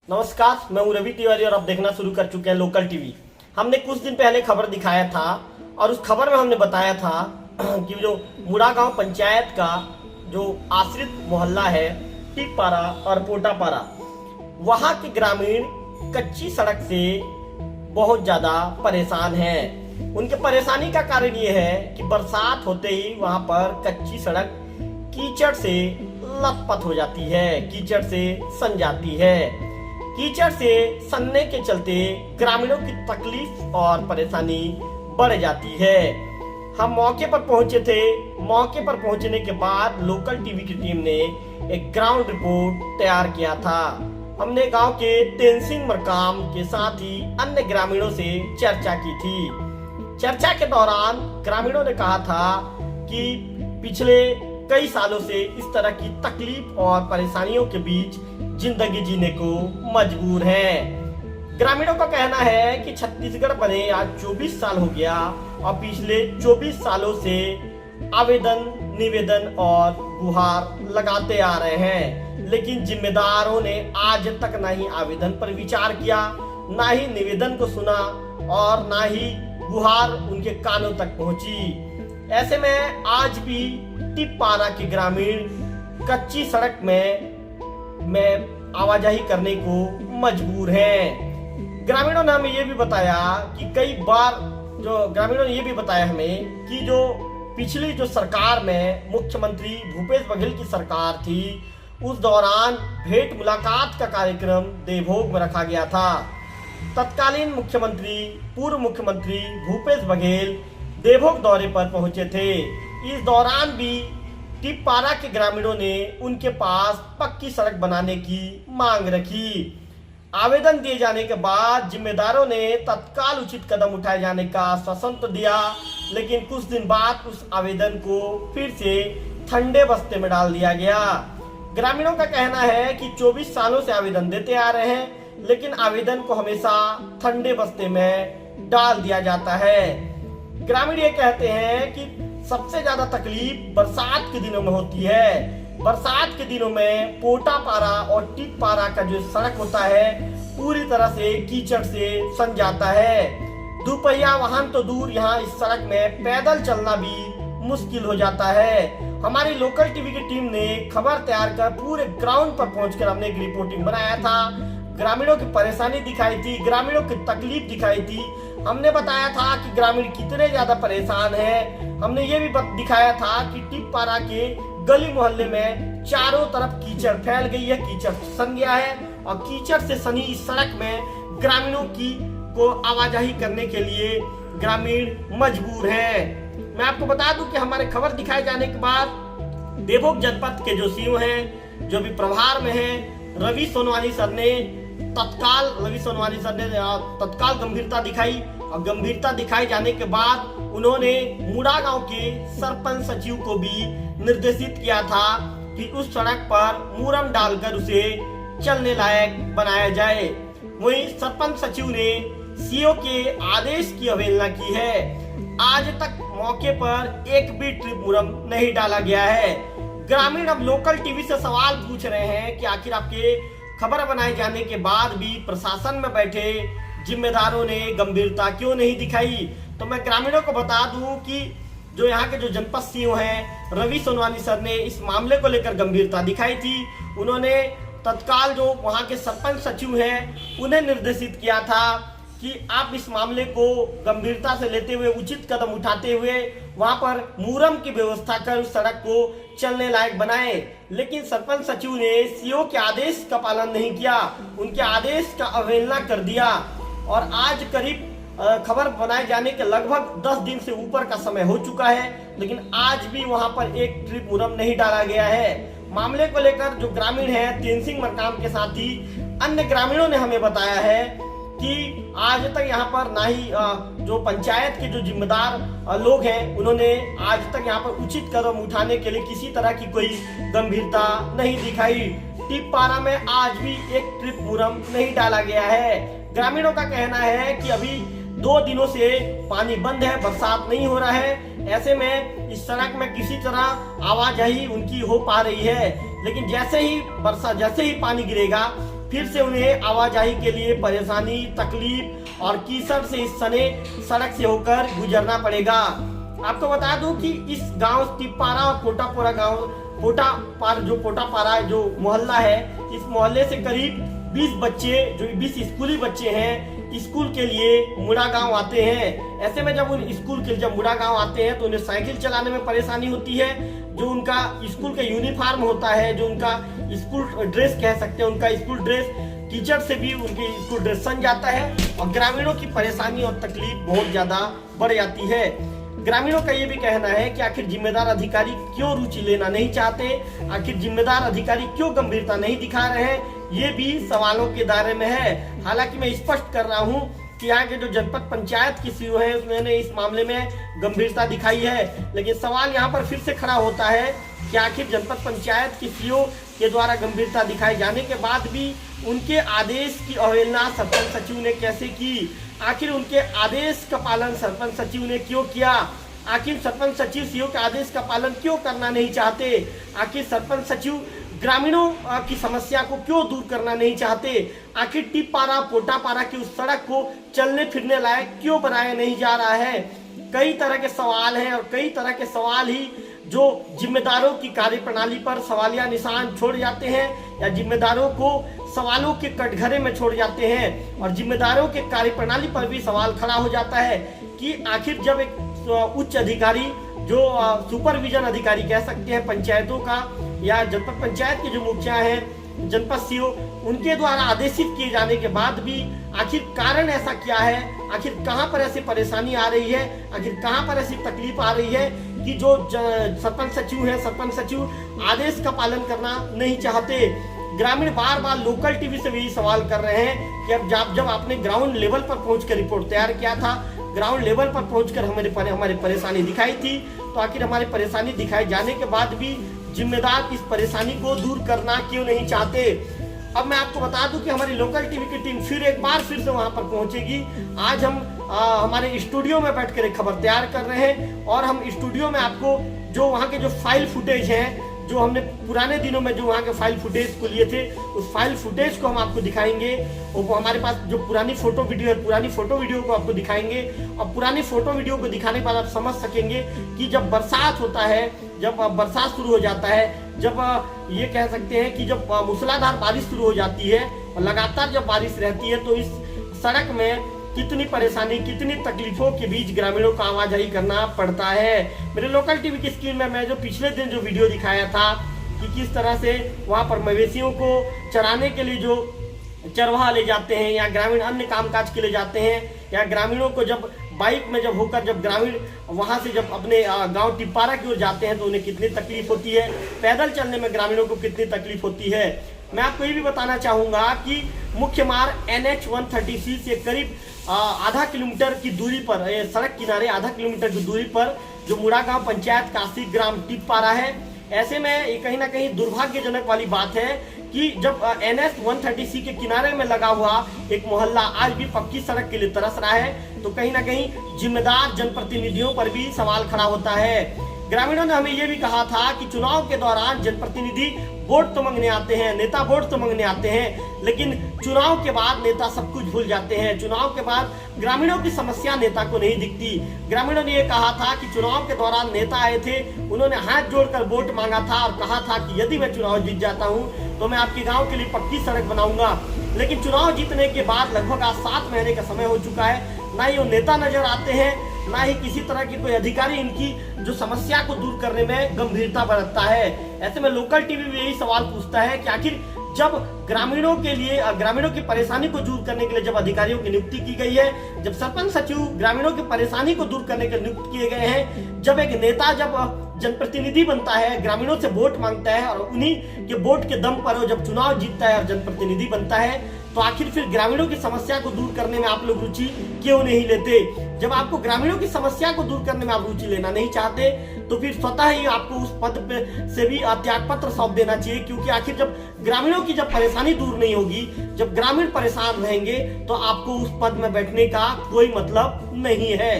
नमस्कार, मैं हूं रवि तिवारी और आप देखना शुरू कर चुके हैं लोकल टीवी। हमने कुछ दिन पहले खबर दिखाया था और उस खबर में हमने बताया था कि जो मुड़ागांव पंचायत का जो आश्रित मोहल्ला है टिकपारा और पोटापारा, वहां के ग्रामीण कच्ची सड़क से बहुत ज्यादा परेशान हैं। उनके परेशानी का कारण ये है कि बरसात होते ही वहां पर कच्ची सड़क कीचड़ से लथपथ हो जाती है, कीचड़ से सन जाती है। कीचड़ से सनने के चलते ग्रामीणों की तकलीफ और परेशानी बढ़ जाती है। हम मौके पर पहुंचे थे। मौके पर पहुंचने के बाद लोकल टीवी की टीम ने एक ग्राउंड रिपोर्ट तैयार किया था। हमने गांव के तेनसिंह मरकाम के साथ ही अन्य ग्रामीणों से चर्चा की थी। चर्चा के दौरान ग्रामीणों ने कहा था कि पिछले कई सालों से इस तरह की तकलीफ और परेशानियों के बीच जिंदगी जीने को मजबूर हैं। ग्रामीणों का कहना है कि छत्तीसगढ़ बने आज 24 साल हो गया और पिछले 24 सालों से आवेदन, निवेदन और गुहार लगाते आ रहे हैं, लेकिन जिम्मेदारों ने आज तक ना ही आवेदन पर विचार किया, ना ही निवेदन को सुना और ना ही गुहार उनके कानों तक पहुंची। ऐसे में आज भी टिकपारा के ग्रामीण कच्ची सड़क में आवाजाही करने को मजबूर हैं। ग्रामीणों ने हमें ये भी बताया कि कई बार ग्रामीणों ने ये भी बताया हमें कि जो पिछली जो सरकार में मुख्यमंत्री भूपेश बघेल की सरकार थी, उस दौरान भेंट मुलाकात का कार्यक्रम देवभोग में रखा गया था। तत्कालीन मुख्यमंत्री पूर्व मुख्यमंत्री भूपेश बघेल देवभोग दौरे पर पहुंचे थे। इस दौरान भी टिकपारा के ग्रामीणों ने उनके पास पक्की सड़क बनाने की मांग रखी। आवेदन दिए जाने के बाद जिम्मेदारों ने तत्काल उचित कदम उठाए जाने का आश्वासन तो दिया, लेकिन कुछ दिन बाद उस आवेदन को फिर से ठंडे बस्ते में डाल दिया गया। ग्रामीणों का कहना है कि 24 सालों से आवेदन देते आ रहे हैं, लेकिन आवेदन को हमेशा ठंडे बस्ते में डाल दिया जाता है। ग्रामीण ये कहते हैं कि सबसे ज्यादा तकलीफ बरसात के दिनों में होती है। बरसात के दिनों में पोटापारा और टिकपारा का जो सड़क होता है पूरी तरह से कीचड़ से सन जाता है। दुपहिया वाहन तो दूर, यहाँ इस सड़क में पैदल चलना भी मुश्किल हो जाता है। हमारी लोकल टीवी की टीम ने खबर तैयार कर पूरे ग्राउंड पर पहुंचकर हमने एक रिपोर्टिंग बनाया था। ग्रामीणों की परेशानी दिखाई थी, ग्रामीणों की तकलीफ दिखाई थी। हमने बताया था कि ग्रामीण कितने ज्यादा परेशान हैं। हमने ये भी दिखाया था कि टिकपारा के गली मोहल्ले में चारों तरफ कीचड़ फैल गई है, कीचड़ सन गया है और कीचड़ से सनी इस सड़क में ग्रामीणों को आवाजाही करने के लिए ग्रामीण मजबूर हैं। मैं आपको बता दूं कि हमारे खबर दिखाए जाने के बाद देवभोग जनपद के जो सीओ हैं, जो भी प्रभार में हैं, रवि सोनवानी सर ने तत्काल गंभीरता दिखाई और गंभीरता दिखाए जाने के बाद उन्होंने मुड़ागांव के सरपंच सचिव को भी निर्देशित किया था कि उस सड़क पर मुरम डालकर उसे चलने लायक बनाया जाए। वहीं सरपंच सचिव ने सीओ के आदेश की अवहेलना की है। आज तक मौके पर एक भी ट्रिप मुरम नहीं डाला गया है। ग्रामीण अब लोकल टीवी से सवाल पूछ रहे हैं कि आखिर आपके खबर बनाए जाने के बाद भी प्रशासन में बैठे जिम्मेदारों ने गंभीरता क्यों नहीं दिखाई। तो मैं ग्रामीणों को बता दूं कि जो यहाँ के जो जनपद सीओ हैं रवि सोनवानी सर ने इस मामले को लेकर गंभीरता दिखाई थी। उन्होंने तत्काल जो वहाँ के सरपंच सचिव हैं उन्हें निर्देशित किया था कि आप इस मामले को गंभीरता से लेते हुए उचित कदम उठाते हुए वहां पर मुरम की व्यवस्था कर उस सड़क को चलने लायक बनाए। लेकिन सरपंच सचिव ने सीओ के आदेश का पालन नहीं किया, उनके आदेश का अवहेलना कर दिया और आज करीब खबर बनाए जाने के लगभग 10 दिन से ऊपर का समय हो चुका है, लेकिन आज भी वहां पर एक ट्रिप मुरम नहीं डाला गया है। मामले को लेकर जो ग्रामीण है तेनसिंह मरकाम के साथ ही अन्य ग्रामीणों ने हमें बताया है कि आज तक यहाँ पर ना ही जो पंचायत के जो जिम्मेदार लोग हैं उन्होंने आज तक यहाँ पर उचित कदम उठाने के लिए किसी तरह की कोई गंभीरता नहीं दिखाई। टिकपारा में आज भी एक ट्रिप मुरम नहीं डाला गया है। ग्रामीणों का कहना है कि अभी 2 दिनों से पानी बंद है, बरसात नहीं हो रहा है। ऐसे में इस सड़क में किसी तरह आवाजाही उनकी हो पा रही है, लेकिन जैसे ही पानी गिरेगा फिर से उन्हें आवाजाही के लिए परेशानी, तकलीफ और कीचड़ से इस सने सड़क से होकर गुजरना पड़ेगा। आपको बता दूं कि इस गांव टिप्पारा और पोटापारा गांव पोटापारा जो मोहल्ला है, इस मोहल्ले से करीब 20 बच्चे, जो 20 स्कूली बच्चे हैं, स्कूल के लिए मुड़ा गांव आते हैं। ऐसे में जब जब मुड़ा गांव आते हैं तो उन्हें साइकिल चलाने में परेशानी होती है। जो उनका स्कूल का यूनिफॉर्म होता है, जो उनका स्कूल ड्रेस कह सकते हैं, उनका स्कूल ड्रेस कीचड़ से भी उनकी स्कूल ड्रेस सन जाता है और ग्रामीणों की परेशानी और तकलीफ बहुत ज्यादा बढ़ जाती है। ग्रामीणों का ये भी कहना है कि आखिर जिम्मेदार अधिकारी क्यों रुचि लेना नहीं चाहते, आखिर जिम्मेदार अधिकारी क्यों गंभीरता नहीं दिखा रहे हैं, ये भी सवालों के दायरे में है। हालांकि मैं स्पष्ट कर रहा हूँ कि यहाँ के जो जनपद पंचायत की सीईओ है उसने इस मामले में गंभीरता दिखाई है, लेकिन सवाल यहाँ पर फिर से खड़ा होता है कि आखिर जनपद पंचायत की सीईओ के द्वारा गंभीरता दिखाए जाने के बाद भी उनके आदेश की अवहेलना सरपंच सचिव ने कैसे की, आखिर उनके आदेश का पालन सरपंच सचिव ने क्यों किया, आखिर सरपंच सचिव सीईओ के आदेश का पालन क्यों करना नहीं चाहते, आखिर सरपंच सचिव ग्रामीणों की समस्या को क्यों दूर करना नहीं चाहते, आखिर टिप्पारा पोटापारा की उस सड़क को चलने फिरने लायक क्यों बनाया नहीं जा रहा है। कई तरह के सवाल हैं और कई तरह के सवाल ही जो जिम्मेदारों की कार्यप्रणाली पर सवालिया निशान छोड़ जाते हैं या जिम्मेदारों को सवालों के कटघरे में छोड़ जाते हैं और जिम्मेदारों के कार्यप्रणाली पर भी सवाल खड़ा हो जाता है कि आखिर जब एक उच्च अधिकारी जो सुपरविजन अधिकारी कह सकते हैं पंचायतों का या जनपद पंचायत के जो मुखिया हैं, जनपद सीईओ, उनके द्वारा आदेशित किए जाने के बाद भी आखिर कारण ऐसा क्या है, आखिर कहां पर ऐसी परेशानी आ रही है, आखिर कहां पर ऐसी तकलीफ आ रही है कि जो सरपंच सचिव है, सरपंच सचिव आदेश का पालन करना नहीं चाहते। ग्रामीण बार बार लोकल टीवी से भी सवाल कर रहे हैं कि अब जब आपने ग्राउंड लेवल पर पहुंचकर रिपोर्ट तैयार किया था, ग्राउंड लेवल पर पहुंचकर हमारी परेशानी दिखाई थी, तो आखिर हमारी परेशानी दिखाए जाने के बाद भी जिम्मेदार इस परेशानी को दूर करना क्यों नहीं चाहते। अब मैं आपको बता दूं कि हमारी लोकल टीवी की टीम फिर से वहां पर पहुंचेगी। आज हम हमारे स्टूडियो में बैठकर एक खबर तैयार कर रहे हैं और हम स्टूडियो में आपको जो वहां के जो फाइल फुटेज हैं, जो हमने पुराने दिनों में जो वहाँ के फाइल फुटेज को लिए थे, उस फाइल फुटेज को हम आपको दिखाएंगे। और वो हमारे पास जो पुरानी फोटो वीडियो है, पुरानी फोटो वीडियो को आपको दिखाएंगे और पुरानी फोटो वीडियो को दिखाने के बाद आप समझ सकेंगे कि जब बरसात होता है, जब बरसात शुरू हो जाता है, जब ये कह सकते हैं कि जब मूसलाधार बारिश शुरू हो जाती है और लगातार जब बारिश रहती है तो इस सड़क में कितनी परेशानी, कितनी तकलीफों के बीच ग्रामीणों को आवाजाही करना पड़ता है। मेरे लोकल टीवी की स्क्रीन में मैं जो पिछले दिन जो वीडियो दिखाया था कि किस तरह से वहां पर मवेशियों को चराने के लिए जो चरवाहा ले जाते हैं या ग्रामीण अन्य कामकाज के लिए जाते हैं, या ग्रामीणों को जब बाइक में जब होकर जब ग्रामीण वहां से जब अपने गांव टिप्पारा की ओर जाते हैं तो उन्हें कितनी तकलीफ होती है, पैदल चलने में ग्रामीणों को कितनी तकलीफ होती है। मैं आपको ये भी बताना चाहूंगा कि मुख्य मार्ग NH 130C से करीब आधा किलोमीटर की दूरी पर, सड़क किनारे आधा किलोमीटर की दूरी पर जो मुड़ा गांव पंचायत काशी ग्राम टिप्पारा है। ऐसे में ये कहीं ना कहीं दुर्भाग्यजनक वाली बात है कि जब NH 130C के किनारे में लगा हुआ एक मोहल्ला आज भी पक्की सड़क के लिए तरस रहा है, तो कहीं ना कहीं जिम्मेदार जनप्रतिनिधियों पर भी सवाल खड़ा होता है। ग्रामीणों ने हमें यह भी कहा था कि चुनाव के दौरान जनप्रतिनिधि वोट तो मांगने आते हैं, नेता वोट तो मांगने आते हैं, लेकिन चुनाव के बाद नेता सब कुछ भूल जाते हैं। चुनाव के बाद ग्रामीणों की समस्या नेता को नहीं दिखती। ग्रामीणों ने यह कहा था कि चुनाव के दौरान नेता आए थे, उन्होंने हाथ जोड़कर वोट मांगा था और कहा था कि यदि मैं चुनाव जीत जाता हूं तो मैं आपके गांव के लिए पक्की सड़क बनाऊंगा। लेकिन चुनाव जीतने के बाद लगभग आज 7 महीने का समय हो चुका है, ना ही वो नेता नजर आते हैं, ना ही किसी तरह की कोई अधिकारी इनकी जो समस्या को दूर करने में गंभीरता बरतता है। ऐसे में लोकल टीवी भी यही सवाल पूछता है कि आखिर जब ग्रामीणों के लिए, ग्रामीणों की परेशानी को दूर करने के लिए जब अधिकारियों की नियुक्ति की गई है, जब सरपंच सचिव ग्रामीणों की परेशानी को दूर करने के नियुक्त किए गए हैं, जब एक नेता जब जनप्रतिनिधि बनता है, ग्रामीणों से वोट मांगता है और उन्हीं के वोट के दम पर जब चुनाव जीतता है और जनप्रतिनिधि बनता है, तो आखिर फिर ग्रामीणों की समस्या को दूर करने में आप लोग रुचि क्यों नहीं लेते। जब आपको ग्रामीणों की समस्या को दूर करने में आप रुचि लेना नहीं चाहते तो फिर स्वतः ही आपको उस पद पे से भी त्याग पत्र सौंप देना चाहिए, क्योंकि आखिर जब ग्रामीणों की जब परेशानी दूर नहीं होगी, जब ग्रामीण परेशान रहेंगे तो आपको उस पद में बैठने का कोई मतलब नहीं है।